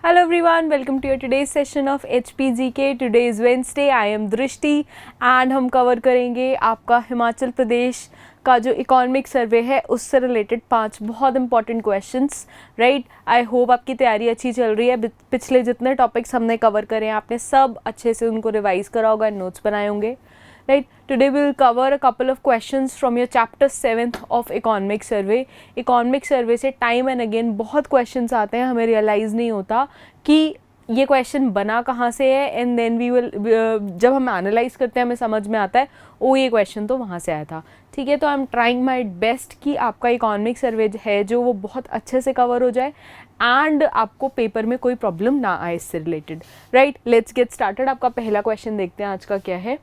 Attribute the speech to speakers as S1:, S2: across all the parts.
S1: Hello everyone, welcome to your today's session of HPGK. Today is Wednesday. I am दृष्टि and हम cover करेंगे आपका हिमाचल प्रदेश का जो इकोनॉमिक सर्वे है उससे रिलेटेड 5 बहुत important questions. Right, I hope आपकी तैयारी अच्छी चल रही है. पिछले जितने टॉपिक्स हमने कवर करे हैं आपने सब अच्छे से उनको रिवाइज करा होगा, नोट्स बनाए होंगे. Right, today we will cover a couple of questions from your chapter 7th of economic survey. Economic survey से time and again बहुत questions आते हैं, हमें realize नहीं होता कि ये क्वेश्चन बना कहाँ से है. एंड देन वी विल जब हम एनालाइज करते हैं हमें समझ में आता है ओ ये क्वेश्चन तो वहाँ से आया था. ठीक है, तो I am trying my best कि आपका इकोनॉमिक सर्वे है जो वो बहुत अच्छे से कवर हो जाए एंड आपको पेपर में कोई प्रॉब्लम ना आए इससे related. Right, let's get started. आपका पहला क्वेश्चन देखते हैं आज का क्या है.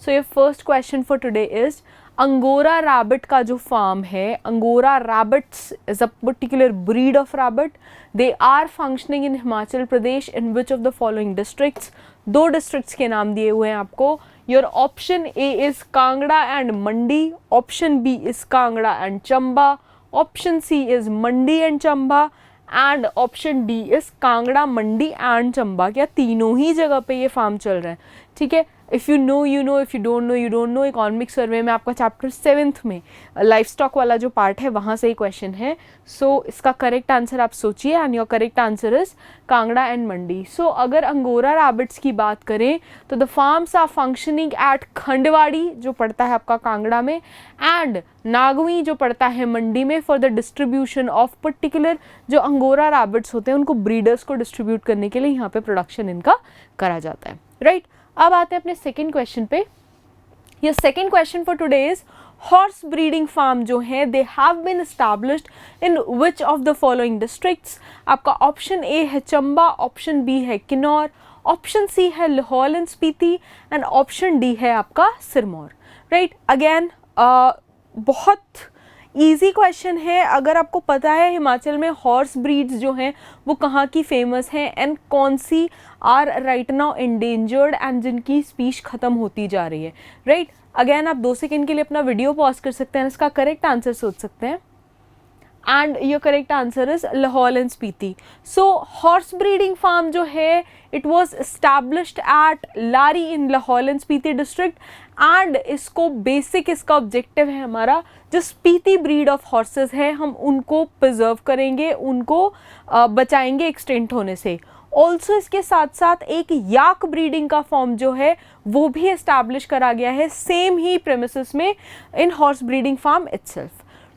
S1: सो ये first question for today is angora rabbit का जो फार्म है, angora rabbits is a particular breed of rabbit. They are functioning in Himachal Pradesh in which of the following districts. 2 districts के नाम दिए हुए हैं आपको. Your option A is Kangra and Mandi, option B is Kangra and Chamba, option C is Mandi and Chamba and option D is Kangra, Mandi and Chamba. क्या तीनों ही जगह पे ये फार्म चल रहे हैं? ठीक है, if you know you know, if you don't know you don't know. Economic survey में आपका चैप्टर 7th में लाइफ स्टॉक वाला जो पार्ट है वहाँ से ही क्वेश्चन है. सो इसका करेक्ट आंसर आप सोचिए and your correct answer is Kangra and Mandi. So अगर अंगोरा रैबिट्स की बात करें तो the farms are functioning at Khandwari जो पड़ता है आपका कांगड़ा में एंड नागवी जो पड़ता है मंडी में for the distribution of particular जो अंगोरा रैबिट्स होते हैं उनको ब्रीडर्स को डिस्ट्रीब्यूट करने के लिए यहाँ पे प्रोडक्शन इनका करा जाता है. राइट, अब आते हैं अपने सेकेंड क्वेश्चन पे. ये second question for today is horse breeding farm जो है they have been established in which of the following districts. आपका ऑप्शन ए है चंबा, ऑप्शन बी है किन्नौर, ऑप्शन सी है Lahaul and Spiti and option D है आपका सिरमौर. राइट, अगेन बहुत ईजी क्वेश्चन है. अगर आपको पता है हिमाचल में हॉर्स ब्रीड्स जो हैं वो कहाँ की फेमस हैं एंड कौन सी are right now endangered and जिनकी स्पीच ख़त्म होती जा रही है. राइट, अगेन आप 2 सेकेंड के लिए अपना वीडियो पॉज कर सकते हैं, इसका करेक्ट आंसर सोच सकते हैं. And your correct answer is Lahaul and Spiti. So horse breeding farm जो है it was established at Lari in Lahaul and Spiti district and इसको बेसिक इसका ऑब्जेक्टिव है हमारा जो स्पीति ब्रीड ऑफ हॉर्सेस है हम उनको प्रिजर्व करेंगे, उनको बचाएंगे एक्सटेंट होने से. ऑल्सो इसके साथ साथ एक याक ब्रीडिंग का फॉर्म जो है वो भी एस्टैब्लिश करा गया है सेम ही प्रेमिसेस में in horse breeding farm itself.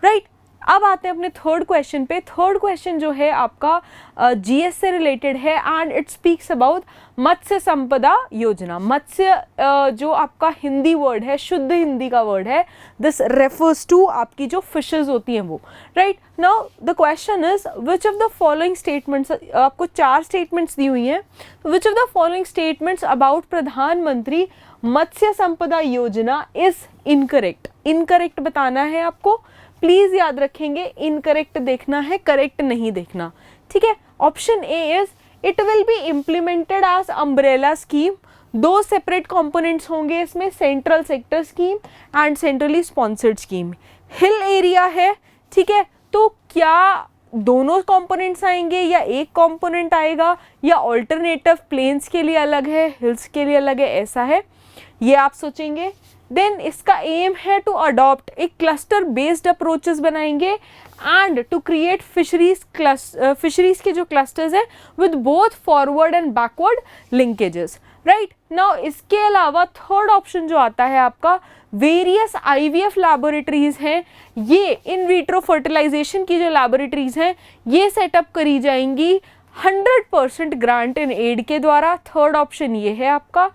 S1: Right, अब आते हैं अपने थर्ड क्वेश्चन पे. थर्ड क्वेश्चन जो है आपका जीएस से रिलेटेड है and it speaks about Matsya Sampada Yojana. मत्स्य जो आपका हिंदी वर्ड है, शुद्ध हिंदी का वर्ड है, दिस रेफर्स टू आपकी जो फिशेज होती हैं वो. Right, now the question is which of the following statements, आपको 4 स्टेटमेंट्स दी हुई हैं, विच of the following statements about प्रधानमंत्री मत्स्य संपदा योजना इज इनकरेक्ट. इनकरेक्ट बताना है आपको, प्लीज याद रखेंगे. इनकरेक्ट देखना है, करेक्ट नहीं देखना. ठीक है, option A is it will be implemented as umbrella scheme. 2 separate components होंगे इसमें, central sector scheme and centrally sponsored scheme. Hill area है, ठीक है, तो क्या दोनों कंपोनेंट्स आएंगे या एक कंपोनेंट आएगा या ऑल्टरनेटिव प्लेन्स के लिए अलग है, हिल्स के लिए अलग है, ऐसा है, ये आप सोचेंगे. देन इसका एम है टू अडॉप्ट एक क्लस्टर बेस्ड अप्रोचेस बनाएंगे एंड टू क्रिएट फिशरीज के जो क्लस्टर्स हैं with both forward and backward linkages. Right, now इसके अलावा थर्ड ऑप्शन जो आता है आपका वेरियस आईवीएफ लैबोरेटरीज हैं, ये इन विट्रो फर्टिलाइजेशन की जो लैबोरेटरीज हैं ये सेटअप करी जाएंगी 100% ग्रांट इन एड के द्वारा. थर्ड ऑप्शन ये है आपका.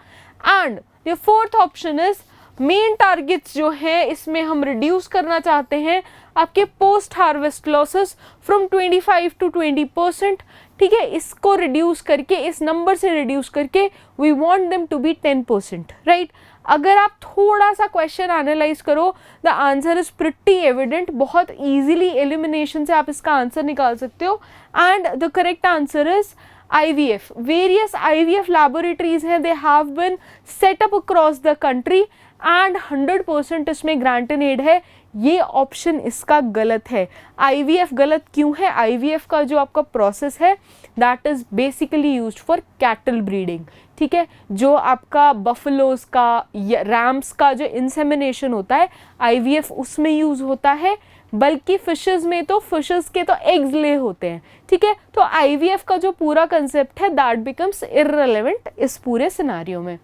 S1: एंड ये fourth option is main targets जो है इसमें हम रिड्यूस करना चाहते हैं आपके post harvest losses from 25 to 20%. ठीक है, इसको रिड्यूस करके, इस नंबर से रिड्यूस करके we want them to be 10%. Right, अगर आप थोड़ा सा क्वेश्चन एनालाइज करो the answer is pretty evident. बहुत इजीली एलिमिनेशन से आप इसका आंसर निकाल सकते हो and the correct answer is IVF. Various IVF laboratories हैं, they have been set up across the country and 100% इसमें ग्रांट इन एड है. ये ऑप्शन इसका गलत है। IVF गलत क्यों है? IVF का जो आपका प्रोसेस है that is basically used for cattle breeding, ठीक है। जो आपका बफलोज का या रैम्स का जो इंसेमिनेशन होता है IVF उसमें यूज़ होता है, बल्कि फिशेस में तो फिशेस के तो एग्स ले होते हैं, ठीक है। तो IVF का जो पूरा कंसेप्ट है दैट बिकम्स इररिलेवेंट इस पूरे सिनारियो में।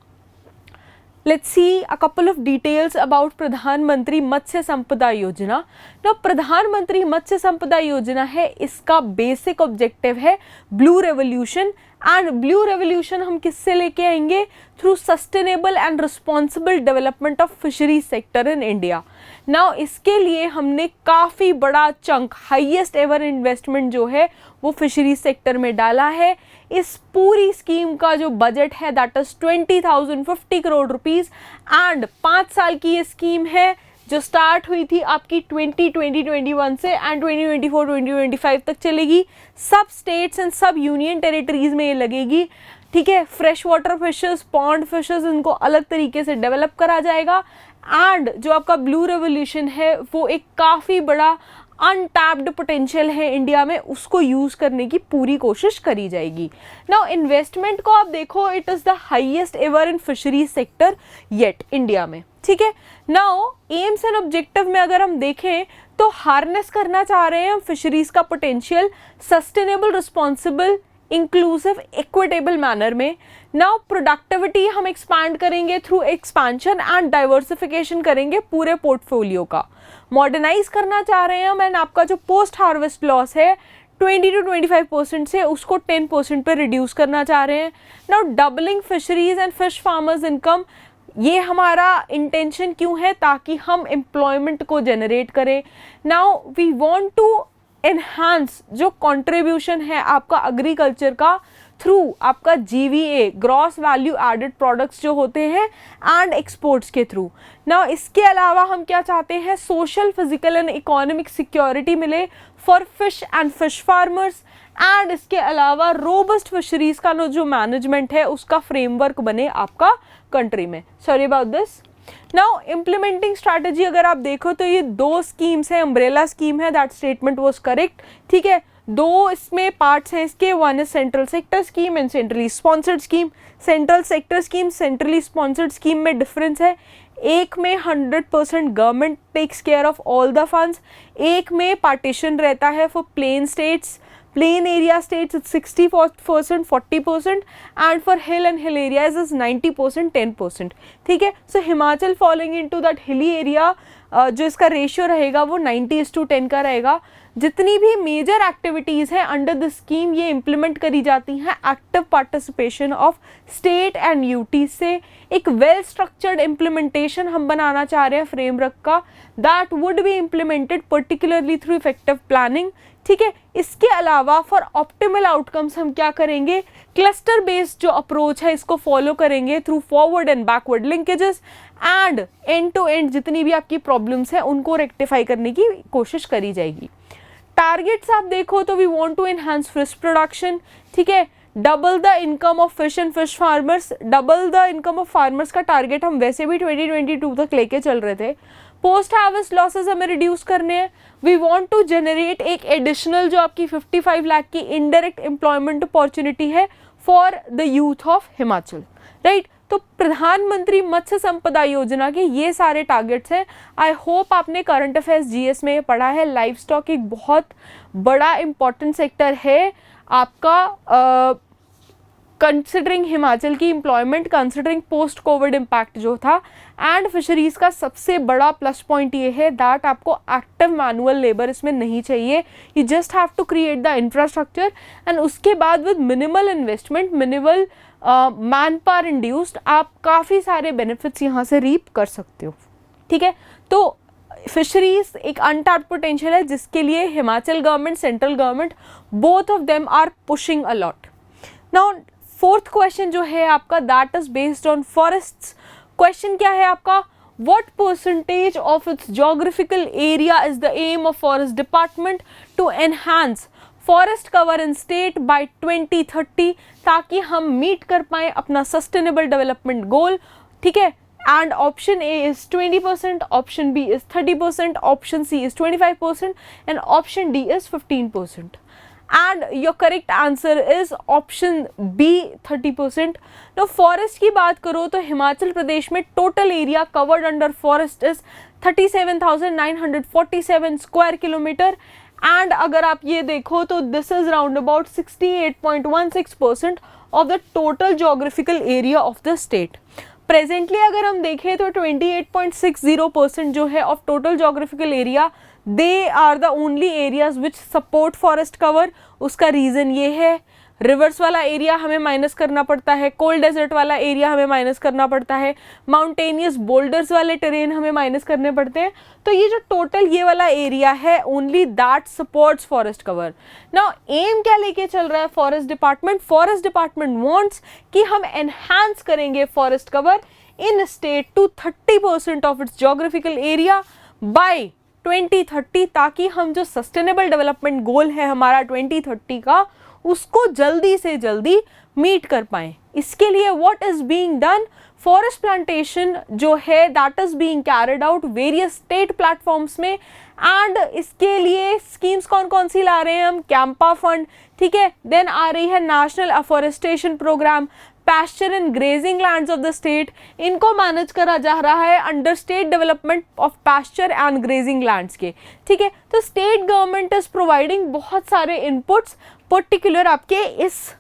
S1: Let's see a couple of details about प्रधानमंत्री मत्स्य संपदा योजना। तो प्रधानमंत्री मत्स्य संपदा योजना है, इसका बेसिक ऑब्जेक्टिव है blue revolution. And blue revolution हम किससे लेके आएंगे? Through sustainable and responsible development of fishery sector in India. Now इसके लिए हमने काफ़ी बड़ा चंक, हाईएस्ट एवर इन्वेस्टमेंट जो है वो फिशरी सेक्टर में डाला है। इस पूरी स्कीम का जो बजट है that is 20,050 crore rupees. And 5 साल की ये स्कीम है जो स्टार्ट हुई थी आपकी 2021 से एंड 2024-2025 तक चलेगी। सब स्टेट्स एंड सब यूनियन टेरिटरीज में ये लगेगी, ठीक है। Fresh water fishes, pond fishes, इनको अलग तरीके से डेवलप करा जाएगा। एंड जो आपका ब्लू रेवोल्यूशन है वो एक काफ़ी बड़ा अनटैप्ड पोटेंशियल है इंडिया में, उसको यूज़ करने की पूरी कोशिश करी जाएगी। नाउ इन्वेस्टमेंट को आप देखो, it is the highest ever in fishery sector yet India में, ठीक है। नाउ एम्स एंड ऑब्जेक्टिव में अगर हम देखें तो हार्नेस करना चाह रहे हैं हम फिशरीज का potential sustainable, responsible, inclusive, equitable manner में। नाउ प्रोडक्टिविटी हम एक्सपांड करेंगे थ्रू एक्सपांशन एंड डाइवर्सिफिकेशन करेंगे पूरे पोर्टफोलियो का। मॉडर्नाइज करना चाह रहे हैं हम एंड आपका जो पोस्ट हार्वेस्ट लॉस है 20 to 25% से उसको 10% पे रिड्यूस करना चाह रहे हैं। Now doubling fisheries and fish farmers income, ये हमारा इंटेंशन क्यों है? ताकि हम एम्प्लॉयमेंट को जनरेट करें। Now we want to enhance जो कंट्रीब्यूशन है आपका एग्रीकल्चर का थ्रू आपका GVA, gross value added products जो होते हैं, एंड एक्सपोर्ट्स के थ्रू। ना इसके अलावा हम क्या चाहते हैं? Social, physical and economic security मिले for fish and fish farmers. And इसके अलावा रोबस्ट फिशरीज का जो मैनेजमेंट है उसका फ्रेमवर्क बने आपका कंट्री में। Sorry about this. Now implementing strategy अगर आप देखो तो ये 2 स्कीम्स हैं, अम्ब्रेला स्कीम है, दैट स्टेटमेंट वाज करेक्ट, ठीक है। 2 इसमें पार्ट्स हैं इसके, one is central sector scheme and centrally sponsored scheme. Central sector scheme, centrally sponsored scheme में डिफरेंस है। एक में 100% government takes care of all the funds, एक में पार्टीशन रहता है for plain states, plain area states it's 60% 40% and for hill and hill areas is 90% 10%, ठीक है। So Himachal following into that hilly area जो इसका रेशियो रहेगा वो 90:10 का रहेगा। जितनी भी मेजर एक्टिविटीज़ हैं अंडर द स्कीम ये इम्प्लीमेंट करी जाती हैं active participation of state and UT से। एक वेल स्ट्रक्चर्ड इम्प्लीमेंटेशन हम बनाना चाह रहे हैं फ्रेमवर्क का, that would be implemented particularly through effective planning, ठीक है। इसके अलावा फॉर ऑप्टिमल आउटकम्स हम क्या करेंगे? क्लस्टर बेस्ड जो अप्रोच है इसको फॉलो करेंगे through forward and backward linkages and end to end जितनी भी आपकी प्रॉब्लम्स हैं उनको रेक्टिफाई करने की कोशिश करी जाएगी। टारगेट्स आप देखो तो we want to enhance fish production, ठीक है। Double the income of fish and fish farmers, double the income of farmers का टारगेट हम वैसे भी 2022 तक लेके चल रहे थे। पोस्ट हार्वेस्ट लॉसेस हमें रिड्यूस करने हैं। वी वांट टू जनरेट एक एडिशनल जो आपकी 55 लाख की इनडायरेक्ट एम्प्लॉयमेंट अपॉर्चुनिटी है for the youth of Himachal, right. तो प्रधानमंत्री मत्स्य संपदा योजना के ये सारे टारगेट्स हैं। आई होप आपने करंट अफेयर्स GS में ये पढ़ा है। लाइव स्टॉक एक बहुत बड़ा इंपॉर्टेंट सेक्टर है आपका, कंसिडरिंग हिमाचल की employment, considering post Covid impact जो था। एंड फिशरीज़ का सबसे बड़ा प्लस पॉइंट ये है दैट आपको एक्टिव मैनुअल लेबर इसमें नहीं चाहिए, you just have to create the infrastructure and उसके बाद with minimal investment, minimal manpower induced आप काफ़ी सारे बेनिफिट्स यहाँ से रीप कर सकते हो, ठीक है। तो फिशरीज एक अनटैप्ड पोटेंशियल है जिसके लिए Himachal government, central government, both of them are pushing a lot. Now 4th question जो है आपका that is based on forests. Question क्या है आपका? What percentage of its geographical area is the aim of forest department to enhance forest cover in state by 2030 ताकि हम meet कर पाएँ अपना सस्टेनेबल डेवलपमेंट गोल, ठीक है। and option A is 20%, option B is 30%, option C is 25% and option D is 15%. And your correct answer is option B 30%. Now forest की बात करो तो हिमाचल प्रदेश में total area covered under forest is 37,947 square kilometer and अगर आप ये देखो तो this is round about 68.16% of the total geographical area of the state. Presently अगर हम देखें तो 28.60% जो है of total geographical area they are the only areas which support forest cover. उसका रीज़न ये है रिवर्स वाला एरिया हमें माइनस करना पड़ता है, कोल्ड डेजर्ट वाला एरिया हमें माइनस करना पड़ता है, माउंटेनियस बोल्डर्स वाले टेरेन हमें माइनस करने पड़ते हैं. तो ये जो टोटल ये वाला एरिया है only that supports forest cover. Now um क्या लेके चल रहा है forest department? Forest department wants कि हम एनहांस करेंगे forest cover in state to 30% of its geographical area by 2030 ताकि हम जो सस्टेनेबल डेवलपमेंट गोल है हमारा 2030 का उसको जल्दी से जल्दी मीट कर पाएं. इसके लिए what is being done, forest plantation जो है that is being carried out various state platforms में. एंड इसके लिए स्कीम्स कौन कौन सी ला रहे हैं हम? कैंपा फंड, ठीक है. देन आ रही है national afforestation programme, pasture and grazing lands of the state, इनको मैनेज करा जा रहा है under state development of pasture and grazing lands के, ठीक है. तो स्टेट गवर्नमेंट इज प्रोवाइडिंग बहुत सारे इनपुट्स पर्टिकुलर आपके इस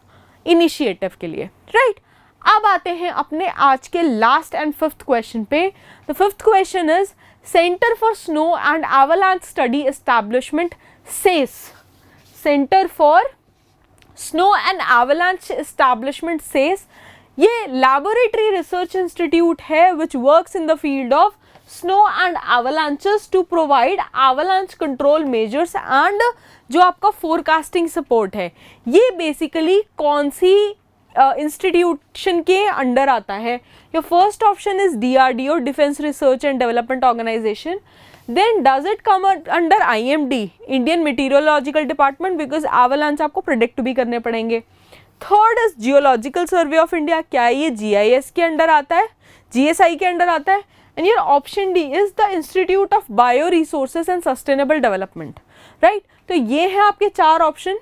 S1: इनिशिएटिव के लिए, राइट. अब आते हैं अपने आज के लास्ट एंड फिफ्थ क्वेश्चन पे. The fifth question is centre for snow and avalanche study establishment SASE. Centre for snow and avalanche establishment SASE ये लैबोरेटरी रिसर्च इंस्टीट्यूट है which works in the field of snow and avalanches to provide avalanche control measures and जो आपका forecasting support है. ये basically कौन सी institution के under आता है? Your first option is DRDO, defence research and development organisation. Then does it come under IMD, Indian meteorological department, because avalanche आपको predict भी करने पड़ेंगे. Third is geological survey of India, क्या ये GIS के अंडर आता है, GSI के अंडर आता है. And your option D is the institute of bio resources and sustainable development, right. तो ये है आपके चार option.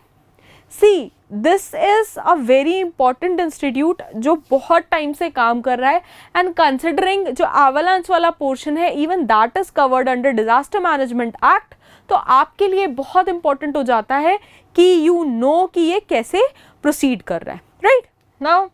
S1: See this is a very important institute जो बहुत टाइम से काम कर रहा है एंड कंसिडरिंग जो एवलांच वाला पोर्शन है even that is covered under disaster management act. तो आपके लिए बहुत इंपॉर्टेंट हो जाता है कि यू नो कि ये कैसे प्रोसीड कर रहा है, right. Now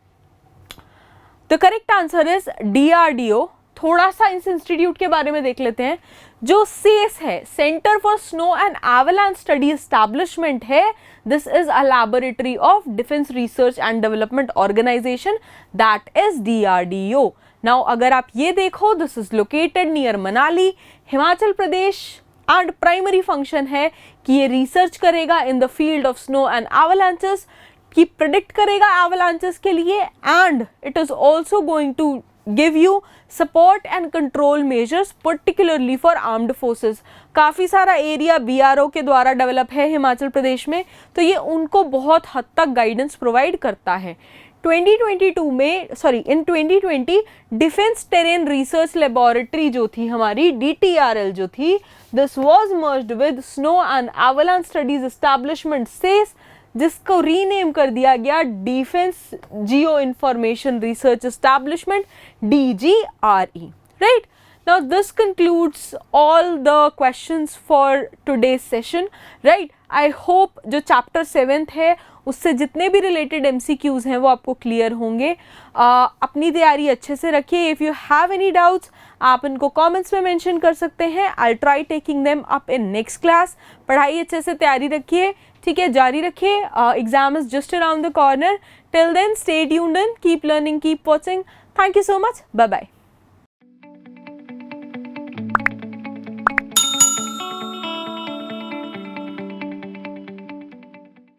S1: the correct answer is DRDO. थोड़ा सा इस इंस्टीट्यूट के बारे में देख लेते हैं. जो सेस है, centre for snow and avalanche study establishment है, this is a laboratory of defence research and development organisation, that is DRDO. Now अगर आप ये देखो, this is located near Manali, Himachal Pradesh and primary function है कि ये रिसर्च करेगा in the field of snow and avalanches, कि प्रेडिक्ट करेगा एवलांचेस के लिए and it is also going to give you support and control measures particularly for armed forces. काफ़ी सारा एरिया BRO के द्वारा डेवलप है हिमाचल प्रदेश में, तो ये उनको बहुत हद तक गाइडेंस प्रोवाइड करता है. 2022 में in 2020 defence terrain research laboratory जो थी हमारी DTRL जो थी, this was merged with snow and avalanche studies establishment SASE, जिसको रीनेम कर दिया गया defence geo information research establishment DGRE, right. Now this concludes all the questions for today's session, right. I hope जो chapter 7th है उससे जितने भी related MCQs हैं वो आपको क्लियर होंगे. अपनी तैयारी अच्छे से रखिए. If you have any doubts आप इनको कमेंट्स में मेंशन कर सकते हैं. I try taking them up in next class. पढ़ाई अच्छे से तैयारी रखिए, ठीक है, जारी रखिए. Exam is just around the corner. Till then stay tuned in, keep learning, keep watching. Thank you so much. Bye bye.